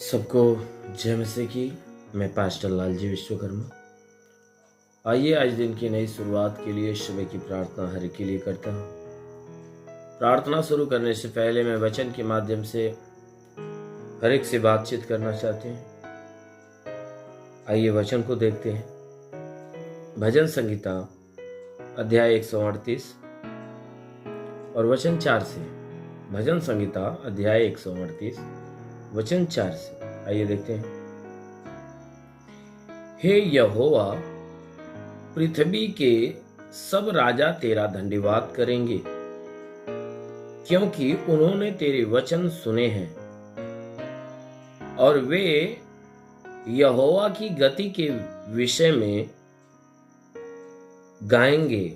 सबको जय मसीह की। मैं पास्टर लालजी विश्वकर्मा। आइए आज दिन की नई शुरुआत के लिए सुबह की प्रार्थना हर के लिए करता हूँ। प्रार्थना शुरू करने से पहले मैं वचन के माध्यम से हर एक से बातचीत करना चाहते हैं। आइए वचन को देखते हैं। भजन संगीता अध्याय 138 और वचन 4 से। भजन संगीता अध्याय 138 वचन 4 से आइए देखते हैं। हे यहोवा, पृथ्वी के सब राजा तेरा धन्यवाद करेंगे, क्योंकि उन्होंने तेरे वचन सुने हैं और वे यहोवा की गति के विषय में गाएंगे,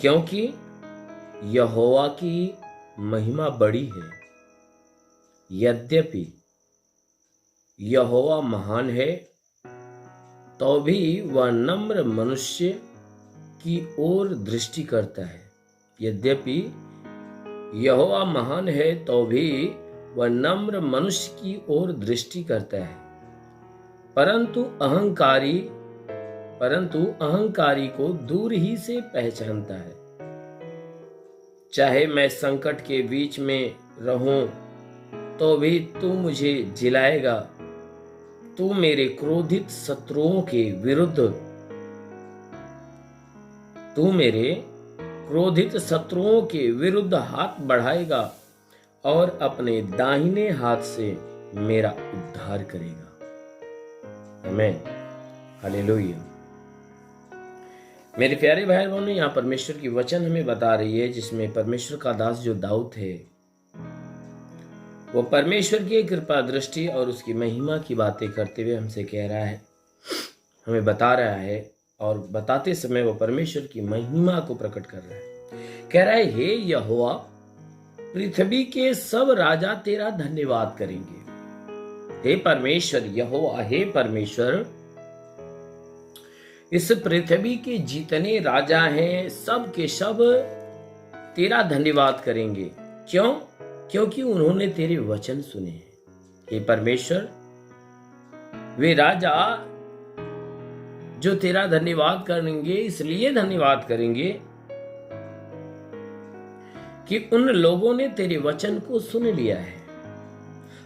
क्योंकि यहोवा की महिमा बड़ी है। यद्यपि यहोवा महान है, तो भी वह नम्र मनुष्य की ओर दृष्टि करता है। यद्यपि यहोवा महान है, तो भी वह नम्र मनुष्य की ओर दृष्टि करता है, परंतु अहंकारी को दूर ही से पहचानता है। चाहे मैं संकट के बीच में रहूं, तो भी तू मुझे जिलाएगा। तू मेरे क्रोधित शत्रुओं के विरुद्ध हाथ बढ़ाएगा और अपने दाहिने हाथ से मेरा उद्धार करेगा। आमीन, हालेलुया। मेरे प्यारे भाई बहनों, यहाँ परमेश्वर की वचन हमें बता रही है, जिसमें परमेश्वर का दास जो दाऊद है, वो परमेश्वर की कृपा दृष्टि और उसकी महिमा की बातें करते हुए हमसे कह रहा है, हमें बता रहा है, और बताते समय वो परमेश्वर की महिमा को प्रकट कर रहा है। कह रहा है, हे यहोवा, पृथ्वी के सब राजा तेरा धन्यवाद करेंगे। हे परमेश्वर यहोवा, हे परमेश्वर, इस पृथ्वी के जितने राजा हैं, सब के सब तेरा धन्यवाद करेंगे। क्यों? क्योंकि उन्होंने तेरे वचन सुने हैं। हे परमेश्वर, वे राजा जो तेरा धन्यवाद करेंगे, इसलिए धन्यवाद करेंगे कि उन लोगों ने तेरे वचन को सुन लिया है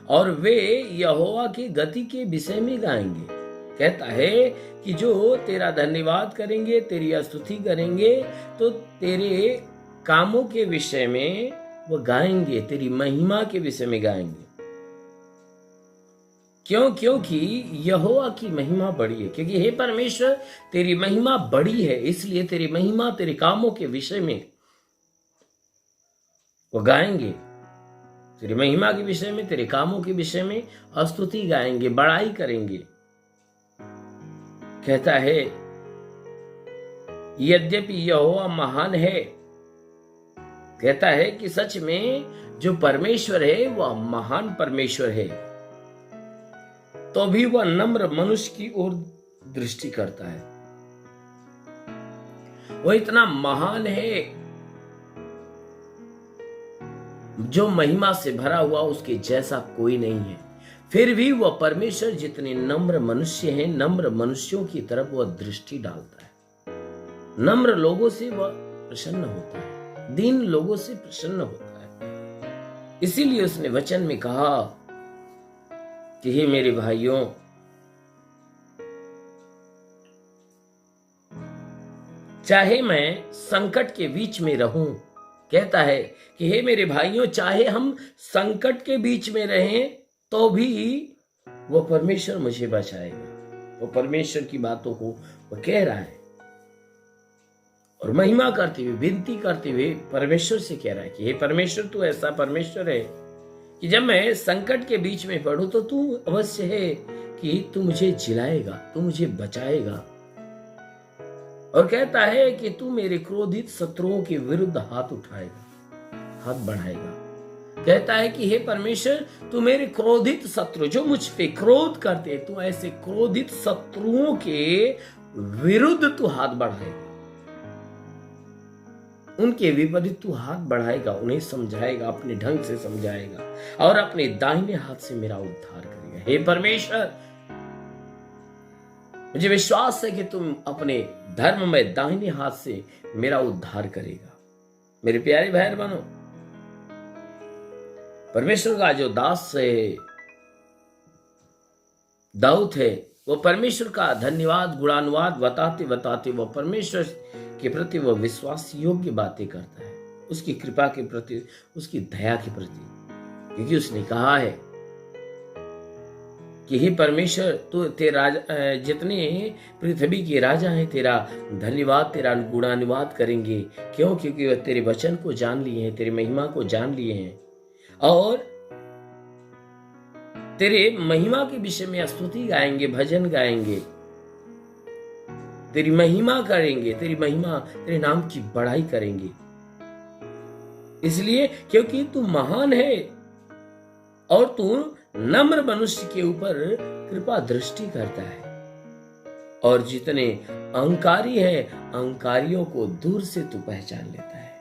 और वे यहोवा की गति के विषय में गाएंगे। कहता है कि जो तेरा धन्यवाद करेंगे, तेरी स्तुति करेंगे, तो तेरे कामों के विषय में वो गाएंगे, तेरी महिमा के विषय में गाएंगे। क्यों? क्योंकि यहोवा की महिमा बड़ी है। क्योंकि हे परमेश्वर, तेरी महिमा बड़ी है, इसलिए तेरी महिमा, तेरे कामों के विषय में वो गाएंगे। तेरी महिमा के विषय में, तेरे कामों के विषय में स्तुति गाएंगे, बड़ाई करेंगे। कहता है, यद्यपि यहोवा महान है, कहता है कि सच में जो परमेश्वर है वह महान परमेश्वर है, तो भी वह नम्र मनुष्य की ओर दृष्टि करता है। वह इतना महान है, जो महिमा से भरा हुआ, उसके जैसा कोई नहीं है। फिर भी वह परमेश्वर जितने नम्र मनुष्य हैं, नम्र मनुष्यों की तरफ वह दृष्टि डालता है। नम्र लोगों से वह प्रसन्न होता है, दीन लोगों से प्रसन्न होता है। इसीलिए उसने वचन में कहा कि हे मेरे भाइयों, चाहे मैं संकट के बीच में रहूं, कहता है कि हे मेरे भाइयों, चाहे हम संकट के बीच में रहें, तो भी वो परमेश्वर मुझे बचाएगा। वो परमेश्वर की बातों को वो कह रहा है और महिमा करते हुए, विनती करते हुए परमेश्वर से कह रहा है कि हे परमेश्वर, तू ऐसा परमेश्वर है कि जब मैं संकट के बीच में पड़ूं, तो तू अवश्य है कि तू मुझे जिलाएगा, तू मुझे बचाएगा। और कहता है कि तू मेरे क्रोधित शत्रुओं के विरुद्ध हाथ उठाएगा, हाथ बढ़ाएगा। कहता है कि हे परमेश्वर, तू मेरे क्रोधित शत्रु, जो मुझ पे क्रोध करते, तू ऐसे क्रोधित शत्रुओं के विरुद्ध तू हाथ बढ़ाएगा। उनके विपरीत तू हाथ बढ़ाएगा, उन्हें समझाएगा, अपने ढंग से समझाएगा और अपने दाहिने हाथ से मेरा उद्धार करेगा। हे परमेश्वर, मुझे विश्वास है कि तुम अपने धर्म में दाहिने हाथ से मेरा उद्धार करेगा। मेरे प्यारे भाई बहनों, परमेश्वर का जो दास है दाऊद है, वो परमेश्वर का धन्यवाद गुणानुवाद बताते बताते वो परमेश्वर के प्रति वो विश्वास योग्य बातें करता है, उसकी कृपा के प्रति, उसकी दया के प्रति, क्योंकि उसने कहा है कि हे परमेश्वर, तू तेरा जितने पृथ्वी के राजा हैं तेरा धन्यवाद तेरा गुणानुवाद करेंगे। क्यों? क्योंकि वह तेरे वचन को जान लिए हैं, तेरी महिमा को जान लिए हैं और तेरे महिमा के विषय में स्तुति गाएंगे, भजन गाएंगे, तेरी महिमा करेंगे, तेरी महिमा, तेरे नाम की बड़ाई करेंगे। इसलिए क्योंकि तू महान है और तू नम्र मनुष्य के ऊपर कृपा दृष्टि करता है और जितने अहंकारी हैं अहंकारियों को दूर से तू पहचान लेता है।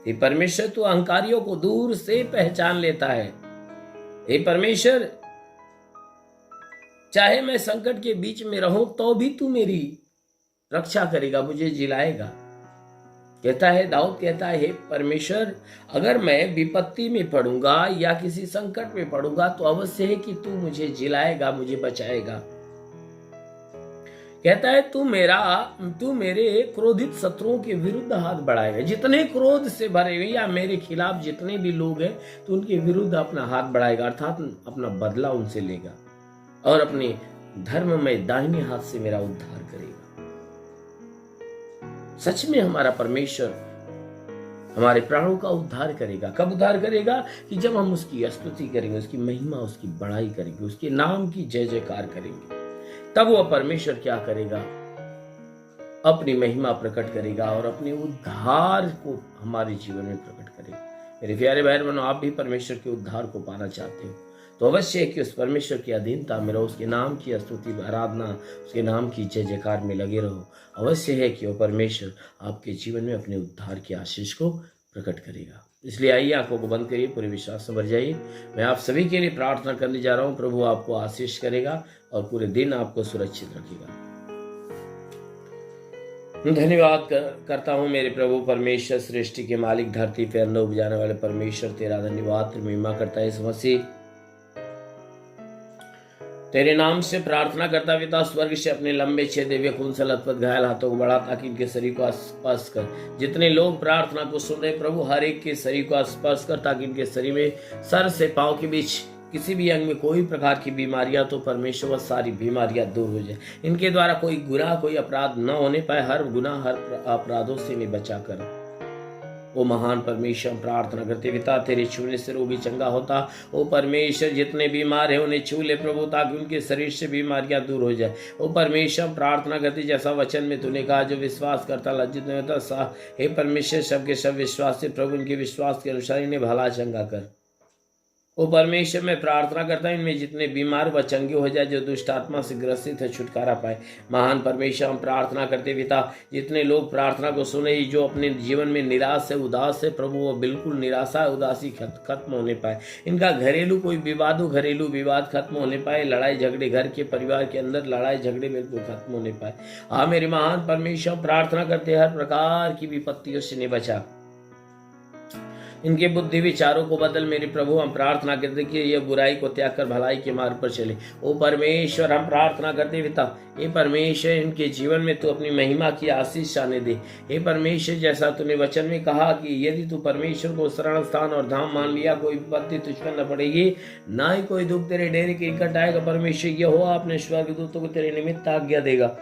हे परमेश्वर, तू अहंकारियों को दूर से पहचान लेता है। हे परमेश्वर, चाहे मैं संकट के बीच में रहूं तो भी तू मेरी रक्षा करेगा, मुझे जिलाएगा। कहता है दाऊद, कहता है हे परमेश्वर, अगर मैं विपत्ति में पड़ूंगा या किसी संकट में पड़ूंगा तो अवश्य है कि तू मुझे जिलाएगा, मुझे बचाएगा। कहता है तू मेरे क्रोधित शत्रुओं के विरुद्ध हाथ बढ़ाएगा। जितने क्रोध से भरे हुए या मेरे खिलाफ जितने भी लोग हैं तो उनके विरुद्ध अपना हाथ बढ़ाएगा, अर्थात अपना बदला उनसे लेगा और अपने धर्म में दाहिने हाथ से मेरा उद्धार करेगा। सच में हमारा परमेश्वर हमारे प्राणों का उद्धार करेगा। कब उद्धार करेगा? कि जब हम उसकी स्तुति करेंगे, उसकी महिमा, उसकी बड़ाई करेंगे, उसके नाम की जय जयकार करेंगे, तब वह परमेश्वर क्या करेगा? अपनी महिमा प्रकट करेगा और अपने उद्धार को हमारे जीवन में प्रकट करेगा। मेरे प्यारे भाई बहनों, आप भी परमेश्वर के उद्धार को पाना चाहते हो तो अवश्य है कि उस परमेश्वर की अधीनता में रहो, उसके नाम की स्तुति आराधना, उसके नाम की जय जयकार में लगे रहो। अवश्य है कि वह परमेश्वर आपके जीवन में अपने उद्धार की आशीष को प्रकट करेगा। इसलिए आइए, आंखों को बंद करिए, पूरे विश्वास से भर जाइए। मैं आप सभी के लिए प्रार्थना करने जा रहा हूं। प्रभु आपको आशीष करेगा और पूरे दिन आपको सुरक्षित रखेगा। धन्यवाद करता हूं मेरे प्रभु परमेश्वर, सृष्टि के मालिक, धरती पे अन्न उपजाने वाले परमेश्वर, तेरा धन्यवाद, तेरी महिमा करता है। इस मसीह तेरे नाम से प्रार्थना करता पिता, स्वर्ग से अपने लंबे छह दिव्य खून से लथपथ घायल हाथों को बढ़ा ताकि इनके शरीर को स्पर्श कर। जितने लोग प्रार्थना को सुन रहे प्रभु, हर एक के शरीर को स्पर्श कर ताकि इनके शरीर में सर से पांव के बीच किसी भी अंग में कोई प्रकार की बीमारियां तो परमेश्वर वह सारी बीमारियां दूर हो जाए। इनके द्वारा कोई गुनाह, कोई अपराध न होने पाए। हर गुनाह, हर अपराधों से इन्हें बचा कर। ओ महान परमेश्वर, प्रार्थना करते पिता, तेरे छूने से रोगी चंगा होता। ओ परमेश्वर, जितने बीमार हैं उन्हें छू ले प्रभु ताकि उनके शरीर से बीमारियां दूर हो जाए। ओ परमेश्वर, प्रार्थना करते जैसा वचन में तूने कहा, जो विश्वास करता लज्जित नहीं होता। हे परमेश्वर, सबके सब विश्वास से प्रभु उनके विश्वास के अनुसार इन्हें भला चंगा कर। ओ परमेश्वर, मैं प्रार्थना करता हूँ इनमें जितने बीमार व चंगे हो जाए, जो दुष्ट आत्मा से ग्रसित है, छुटकारा पाए। महान परमेश्वर, हम प्रार्थना करते पिता, जितने लोग प्रार्थना को सुने, जो अपने जीवन में निराश है, उदास है प्रभु, वो बिल्कुल निराशा उदासी खत्म होने पाए। इनका घरेलू कोई घरेलू विवाद खत्म होने पाए। लड़ाई झगड़े, घर के परिवार के अंदर लड़ाई झगड़े बिल्कुल खत्म होने पाए। हाँ मेरे महान परमेश्वर, प्रार्थना करते हर प्रकार की विपत्तियों से नहीं बचा। इनके बुद्धि विचारों को बदल मेरे प्रभु। हम प्रार्थना करते कि यह बुराई को त्याग कर भलाई के मार्ग पर चले। ओ परमेश्वर, हम प्रार्थना करते पिता, हे परमेश्वर, इनके जीवन में तू अपनी महिमा की आशीष आने दे। हे परमेश्वर, जैसा तूने वचन में कहा कि यदि तू परमेश्वर को शरण स्थान और धाम मान लिया, कोई विपत्ति तुझ पर न पड़ेगी, ना ही कोई दुख तेरे डेरे के निकट आएगा। परमेश्वर, यह हो अपने स्वर्गदूतों को तेरे निमित्त आज्ञा देगा,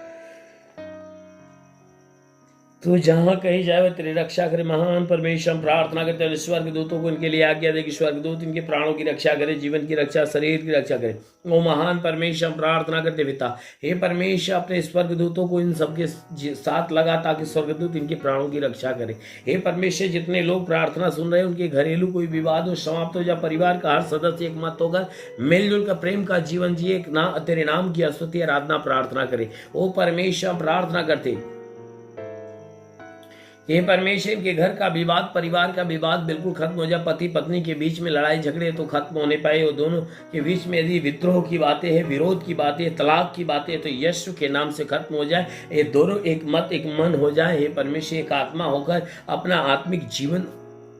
तू जहां कहीं जाए वह तेरी रक्षा करे। महान परमेश्वर, हम प्रार्थना करते हैं स्वर्गदूतों को इनके लिए आज्ञा दे कि स्वर्गदूत इनके प्राणों की रक्षा करे, जीवन की रक्षा, शरीर की रक्षा करे। ओ महान परमेश्वर, हम प्रार्थना करते पिता, हे परमेश्वर, अपने स्वर्गदूतों को इन सबके साथ लगा ताकि स्वर्गदूत इनके प्राणों की रक्षा करे। हे परमेश्वर, जितने लोग प्रार्थना सुन रहे हैं उनके घरेलू कोई विवाद हो समाप्त हो जाए, परिवार का हर सदस्य एक मत होकर मिलजुल कर प्रेम का जीवन जिए, तेरे नाम की स्तुति आराधना प्रार्थना करे। ओ परमेश्वर, प्रार्थना करते हे परमेश्वर, इनके घर का विवाद, परिवार का विवाद बिल्कुल खत्म हो जाए। पति पत्नी के बीच में लड़ाई झगड़े तो खत्म होने पाए। वो दोनों के बीच में यदि विद्रोह की बातें हैं, विरोध की बातें, तलाक की बातें, तो यीशु के नाम से खत्म हो जाए। ये दोनों एक मत एक मन हो जाए। हे परमेश्वर, एक आत्मा होकर अपना आत्मिक जीवन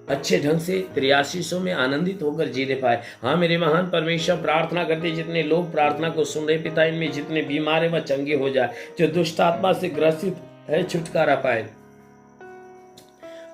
अच्छे ढंग से तेरी आशीषों में आनंदित होकर जीने पाए। हाँ मेरे महान परमेश्वर, प्रार्थना करते जितने लोग प्रार्थना को सुन रहे पिता, इनमें जितने बीमार है वह चंगे हो जाए। जो दुष्ट आत्मा से ग्रसित है छुटकारा पाए।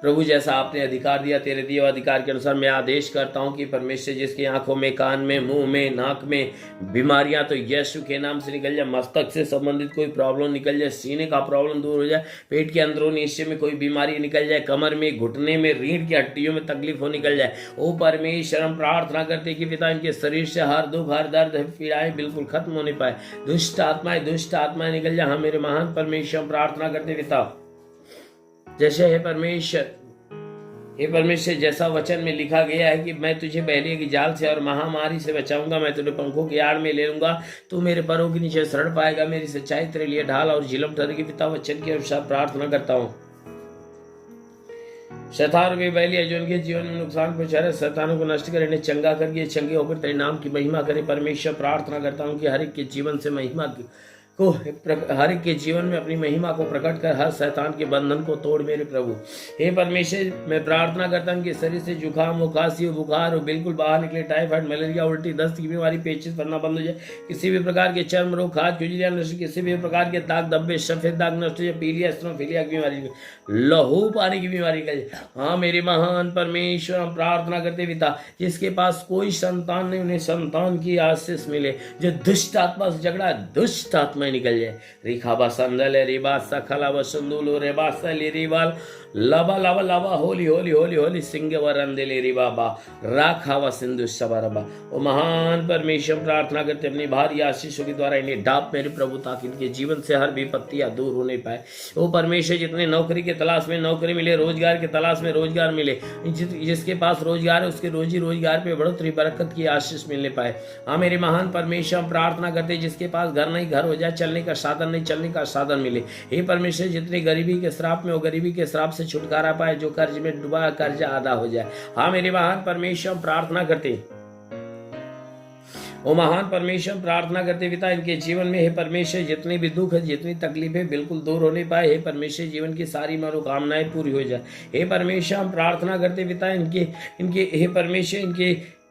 प्रभु, जैसा आपने अधिकार दिया, तेरे दिए अधिकार के अनुसार मैं आदेश करता हूं कि परमेश्वर, जिसकी आंखों में, कान में, मुंह में, नाक में बीमारियां, तो यीशु के नाम से निकल जाए। मस्तक से संबंधित कोई प्रॉब्लम निकल जाए, सीने का प्रॉब्लम दूर हो जाए, पेट के अंदरूनी हिस्से में कोई बीमारी निकल जाए, कमर में, घुटने में, रीढ़ की हड्डियों में तकलीफ हो निकल जाए। ओ परमेश्वर, हम प्रार्थना करते कि पिता, इनके शरीर से हर दुख, हर दर्द, पीड़ाएं बिल्कुल खत्म होने पाए। दुष्ट आत्माएं निकल जाए। हाँ मेरे महान परमेश्वर, हम प्रार्थना करते पिता, जैसे हे परमेश्वर, जैसा वचन में लिखा गया है कि मैं तुझे पहले की जाल से और महामारी से बचाऊंगा, मैं तुझे पंखों की आड़ में ले लूंगा, तू मेरे पैरों के नीचे शरण पाएगा, मेरी सच्चाई तेरे लिए ढाल और झिलम ठहरेगी। पिता, वचन के अनुसार प्रार्थना करता हूँ। शैतान के बैलिया जो उनके जीवन में नुकसान पहुंचा रहे, शैतानों को नष्ट करे, इन्हें चंगा करके चंगे होकर तेरे नाम की महिमा करे। परमेश्वर, प्रार्थना करता हूँ कि हर एक के जीवन से महिमा को, हर एक के जीवन में अपनी महिमा को प्रकट कर हर शैतान के बंधन को तोड़ मेरे प्रभु। हे परमेश्वर, मैं प्रार्थना करता हूँ कि शरीर से जुकाम हो, खांसी हो, बुखार हो बिल्कुल बाहर निकले। टाइफाइड, मलेरिया, उल्टी, दस्त की बीमारी, पेचिश पड़ना बंद हो जाए। किसी भी प्रकार के चर्म रोग, खाज खुजलियां नष्ट, किसी भी प्रकार के दाग धब्बे, सफेद दाग नष्ट हो जाए। पीलिया, एस्ट्रोफिलिया की बीमारी, लहू पानी की बीमारी निकल जाए। हाँ मेरे महान परमेश्वर, हम प्रार्थना करते पिता, जिसके पास कोई संतान नहीं, उन्हें संतान की आशीष मिले। जो दुष्ट आत्मा से झगड़ा, दुष्ट आत्मा निकल जाए। रिखाबा संदल रिबा सखला वसंदुलो रेबा सली रिवाल लबा लबा लबा होली होली होली होली सिंह वरंदे रे बाबा राखावा सिंधु सबरबा। ओ महान परमेश्वर, प्रार्थना करते अपनी भारी आशीषों के द्वारा इन्हें डाप मेरे प्रभु, ताकि इनके जीवन से हर विपत्तियां दूर होने पाए। ओ परमेश्वर, जितने नौकरी के तलाश में नौकरी मिले, रोजगार के तलाश में रोजगार मिले, जिसके पास रोजगार है उसके रोजी रोजगार पे बढ़ोतरी बरकत की आशीष मिलने पाए। हाँ मेरे महान परमेश्वर, हम प्रार्थना करते जिसके पास घर नहीं, घर हो जाए, चलने का साधन नहीं, चलने का साधन मिले। हे परमेश्वर, जितने गरीबी के श्राप में, वो गरीबी के श्राप से छुटकारा पाए, जो कर्ज में डूबा कर्ज आधा हो जाए। हाँ मेरे महान परमेश्वर, प्रार्थना करते ओ महान परमेश्वर, प्रार्थना करते पिता, इनके जीवन में हे परमेश्वर जितने भी दुख है, जितनी तकलीफें बिल्कुल दूर होने पाए। हे परमेश्वर, जीवन की सारी मनोकामनाएं पूरी हो जाए। हे परमेश्वर, हम प्रार्थना करते पिता, इनके हे परमेश्वर,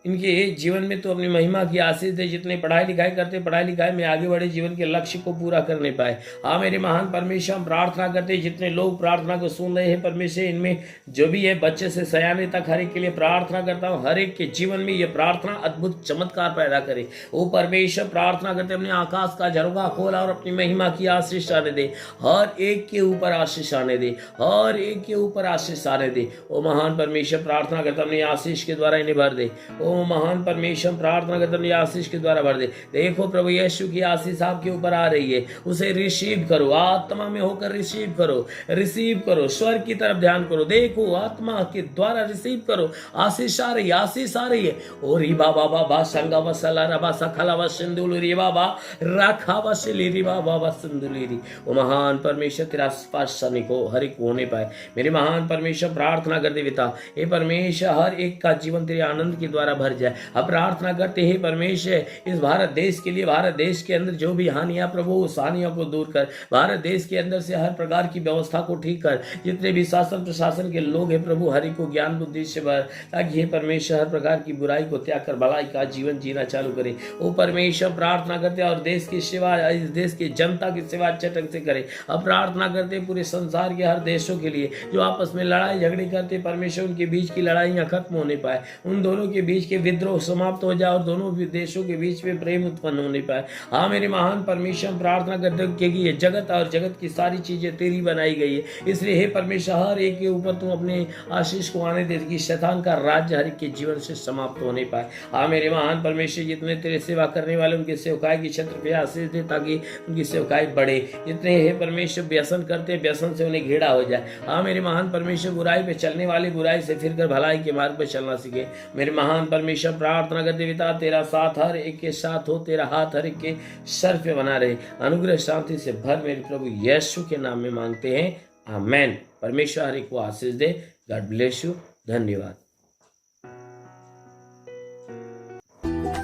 इनके जीवन में तो अपनी महिमा की आशीष दे। जितने पढ़ाई लिखाई करते, पढ़ाई लिखाई में आगे बढ़े, जीवन के लक्ष्य को पूरा करने पाए। हाँ मेरे महान परमेश्वर, हम प्रार्थना करते जितने लोग प्रार्थना को सुन रहे हैं परमेश्वर, इनमें जो भी है बच्चे से सयाने तक हर एक के लिए प्रार्थना करता हूँ। हर एक के जीवन में ये प्रार्थना अद्भुत चमत्कार पैदा करे। ओ परमेश्वर, प्रार्थना करते अपने आकाश का झरोखा खोला और अपनी महिमा की आशीष आने दे। हर एक के ऊपर आशीष आने दे, हर एक के ऊपर आशीष आने दे। ओ महान परमेश्वर, प्रार्थना करता अपनी आशीष के द्वारा इन्हें भर दे। ओ महान परमेश्वर, प्रार्थना करते अपनी आशीष के द्वारा भर दे। देखो प्रभु, यीशु की आशीष आपके ऊपर आ रही है, उसे रिसीव करो, आत्मा में होकर रिसीव करो, रिसीव करो, स्वर्ग की तरफ ध्यान करो। देखो आत्मा के द्वारा रिसीव करो, आशीष आ रही है, आशीष आ रही है। ओ री बाबा बाबा संगा वसला रबा सखला वसंदुल री बाबा राखा वसली री बाबा संदुली री। ओ महान परमेश्वर, तेरा स्पर्श सभी को हर एक होने पाए। मेरे महान परमेश्वर, प्रार्थना करते पिता, हे परमेश्वर, हर एक का जीवन तेरे आनंद के द्वारा भर जाए। अब प्रार्थना करते हैं परमेश्वर, इस भारत देश के लिए, भारत देश के अंदर जो भी हानियां प्रभु, उस हानियों को दूर कर। भारत देश के अंदर से हर प्रकार की व्यवस्था को ठीक कर। जितने भी शासन प्रशासन के लोग हैं प्रभु, हरि को ज्ञान बुद्धि से भर, ताकि हे परमेश्वर हर प्रकार की बुराई को त्याग कर भलाई का जीवन जीना चालू करे। ओ परमेश्वर, प्रार्थना करते और देश की सेवा, इस देश की जनता की सेवा अच्छे ढंग से करे। अब प्रार्थना करते पूरे संसार के हर देशों के लिए जो आपस में लड़ाई झगड़े करते परमेश्वर, उनके बीच की लड़ाइयां खत्म होने पाए, उन दोनों के बीच के विद्रोह समाप्त हो जाए और दोनों देशों के बीच में प्रेम उत्पन्न होने पाए। हाँ मेरे महान परमेश्वर, प्रार्थना करते हैं क्योंकि ये जगत और जगत की सारी चीजें तेरी बनाई गई है, इसलिए हे परमेश्वर, हर एक के ऊपर तुम अपने आशीष को आने दे कि शैतान का राज्य हर एक के जीवन से समाप्त होने पाए। हाँ मेरे महान परमेश्वर, जितने तेरे सेवा करने वाले उनके सेवकाई की छत्र पे आशीष दे, ताकि उनकी सेवकाई बढ़े। जितने हे परमेश्वर व्यसन करते, व्यसन से उन्हें घेरा हो जाए। हाँ मेरे महान परमेश्वर, बुराई पे चलने वाले बुराई से फिर कर भलाई के मार्ग पर चलना सीखे। मेरे महान परमेश्वर, प्रार्थना करते पिता, तेरा साथ हर एक के साथ हो, तेरा हाथ हर एक के सर पे बना रहे। अनुग्रह शांति से भर मेरे प्रभु यीशु के नाम में मांगते हैं, आमेन। परमेश्वर हर एक को आशीष दे। God bless you. धन्यवाद।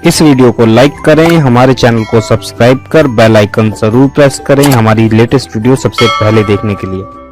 इस वीडियो को लाइक करें, हमारे चैनल को सब्सक्राइब कर बेल आइकन जरूर प्रेस करें हमारी लेटेस्ट वीडियो सबसे पहले देखने के लिए।